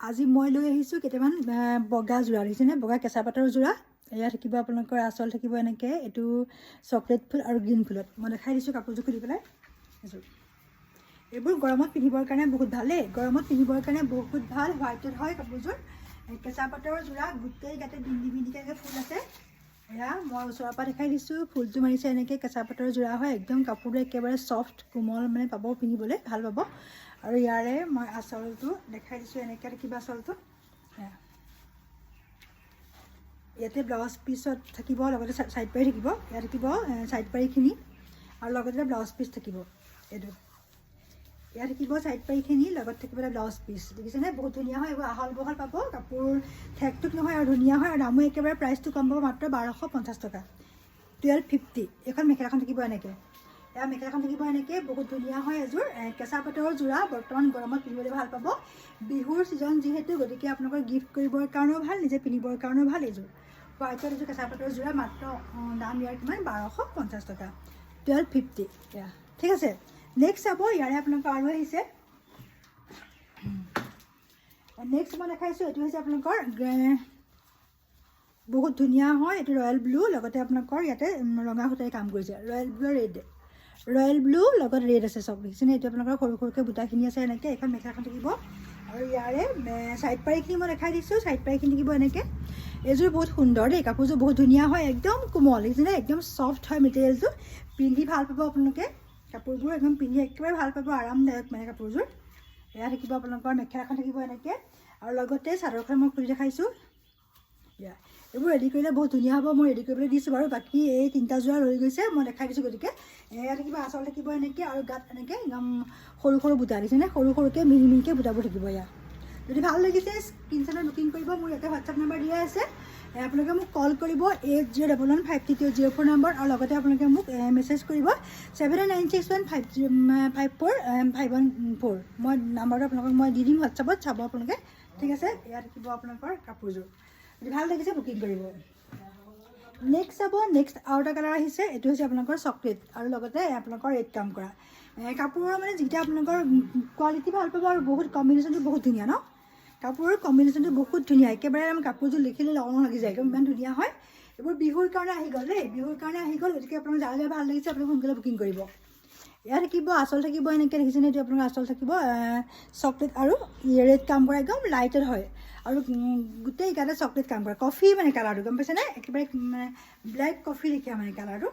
আজি মই লৈ আহিছোঁ কেইটামান বগা যোৰা দেখিছেনে বগা কেঁচা পাতৰ যোৰা এয়া থাকিব আপোনালোকৰ আঁচল থাকিব এনেকৈ এইটো চকলেট ফুল আৰু গ্ৰীণ ফুলত মই দেখাই দিছোঁ কাপোৰযোৰ খুলি পেলাই এইবোৰ গৰমত পিন্ধিবৰ কাৰণে বহুত ভালেই গৰমত পিন্ধিবৰ কাৰণে বহুত ভাল হোৱাইটেড হয় কাপোৰযোৰ কেঁচা পাতৰ যোৰা গোটেই গাতে বিন্দি বিন্দিকৈ ফুল আছে এয়া মই ওচৰৰ পৰা দেখাই দিছোঁ ফুলটো মাৰিছে এনেকৈ কেঁচা পাতৰ যোৰা হয় একদম কাপোৰটো একেবাৰে ছফ্ট কোমল মানে পাব পিন্ধিবলৈ ভাল পাব আৰু ইয়াৰে মই আঁচলটো দেখাই দিছোঁ এনেকৈ থাকিব আঁচলটো ইয়াতে ব্লাউজ পিছত থাকিব লগতে চাইড পাৰি থাকিব ইয়াত থাকিব চাইড পাৰিখিনি আৰু লগতে ব্লাউজ পিচ থাকিব এইটো ইয়াত থাকিব চাইড পাৰিখিনি লগত থাকিব ব্লাউজ পিচ দেখিছেনে বহুত ধুনীয়া হয় এইবোৰ আহল বহল পাব কাপোৰ ঠেকঠুক নহয় আৰু ধুনীয়া হয় আৰু দামো একেবাৰে প্ৰাইচটো কম পাব মাত্ৰ 1250 টকা 1250 এখন মেখেলাখন থাকিব এনেকৈ এয়া মেখেলাখন থাকিব এনেকৈ বহুত ধুনীয়া হয় এযোৰ কেঁচা পাটৰ যোৰা বৰ্তমান গৰমত পিন্ধিবলৈ ভাল পাব বিহুৰ ছিজন যিহেতু গতিকে আপোনালোকৰ গিফ্ট কৰিবৰ কাৰণেও ভাল নিজে পিন্ধিবৰ কাৰণেও ভাল এইযোৰ হোৱাইটৰ এইযোৰ কেঁচা পাটৰ যোৰা মাত্ৰ দাম ইয়াৰ কিমান 1250 টকা 1250 এয়া ঠিক আছে নেক্সট চাব ইয়াৰে আপোনালোকৰ আৰু আহিছে নেক্সট মই দেখাইছোঁ এইটো হৈছে আপোনালোকৰ বহুত ধুনীয়া হয় এইটো ৰয়েল ব্লু লগতে আপোনালোকৰ ইয়াতে ৰঙা সূতাৰে কাম কৰিছে ৰয়েল ব্লু লগত ৰেড আছে চব দেখিছেনে এইটো আপোনালোকৰ সৰু সৰুকৈ বুটাখিনি আছে এনেকৈ এখন মেখেলাখন থাকিব আৰু ইয়াৰে চাইড পাৰিখিনি মই দেখাই দিছোঁ চাইড পাৰিখিনি থাকিব এনেকৈ এইযোৰ বহুত সুন্দৰ দেই কাপোৰযোৰ বহুত ধুনীয়া হয় একদম কোমল দেখিছেনে একদম ছফ্ট হয় মেটেৰিয়েলটো পিন্ধি ভাল পাব আপোনালোকে কাপোৰবোৰ একদম পিন্ধি একেবাৰে ভাল পাব আৰামদায়ক মানে কাপোৰযোৰ এয়া থাকিব আপোনালোকৰ মেখেলাখন থাকিব এনেকৈ আৰু লগতে চাদৰখন মই খুলি দেখাইছোঁ এয়া এইবোৰ ৰেডি কৰিলে বহুত ধুনীয়া হ'ব মই ৰেডি কৰিবলৈ দিছোঁ বাৰু বাকী এই তিনিটা যোৰা ৰৈ গৈছে মই দেখাই দিছোঁ গতিকে এয়া থাকিব আঁচল থাকিব এনেকৈ আৰু গাত এনেকৈ একদম সৰু সৰু বুটা দিছেনে সৰু সৰুকৈ মিহি মিহিকৈ বুটাবোৰ থাকিব এয়া যদি ভাল লাগিছে স্ক্ৰীনশ্বটত বুকিং কৰিব মোৰ ইয়াতে হোৱাটছআপ নম্বৰ দিয়া আছে আপোনালোকে মোক কল কৰিব 80115204 নম্বৰ আৰু লগতে আপোনালোকে মোক মেছেজ কৰিব 7996150514 মই নাম্বাৰটো আপোনালোকক মই দি দিম হোৱাটছআপত চাব আপোনালোকে ঠিক আছে ইয়াত থাকিব আপোনালোকৰ কাপোৰযোৰ যদি ভাল লাগিছে বুকিং কৰিব নেক্সট চাব নেক্সট আৰু এটা কালাৰ আহিছে এইটো হৈছে আপোনালোকৰ চকলেট আৰু লগতে আপোনালোকৰ ৰেড কাম কৰা কাপোৰৰ মানে যিটা আপোনালোকৰ কোৱালিটি ভাল পাব আৰু বহুত কম্বিনেশ্যনটো বহুত ধুনীয়া ন কাপোৰৰ কম্বিনেশ্যনটো বহুত ধুনীয়া একেবাৰে কাপোৰযোৰ লিখিলে লং লাগি যায় একদম ইমান ধুনীয়া হয় এইবোৰ বিহুৰ কাৰণে আহি গ'ল দেই বিহুৰ কাৰণে আহি গ'ল গতিকে আপোনালোক যাৰ যাৰ ভাল লাগিছে আপোনালোকে সোনকালে বুকিং কৰিব ইয়াত থাকিব আঁচল থাকিব এনেকৈ দেখিছেনে এইটো আপোনালোকৰ আঁচল থাকিব চকলেট আৰু ৰেড কাম কৰা একদম লাইটেড হয় আৰু গোটেই গাতে চকলেট কাম কৰা কফি মানে কালাৰটো গম পাইছেনে একেবাৰে মানে ব্লেক কফি লিখা মানে কালাৰটো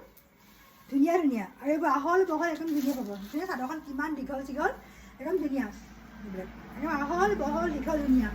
ধুনীয়া ধুনীয়া আৰু এইবোৰ আহল বহল একদম ধুনীয়া পাব চাদৰখন কিমান দীঘল চিঘল একদম ধুনীয়া এইবিলাক একদম আহল বহল দীঘল ধুনীয়া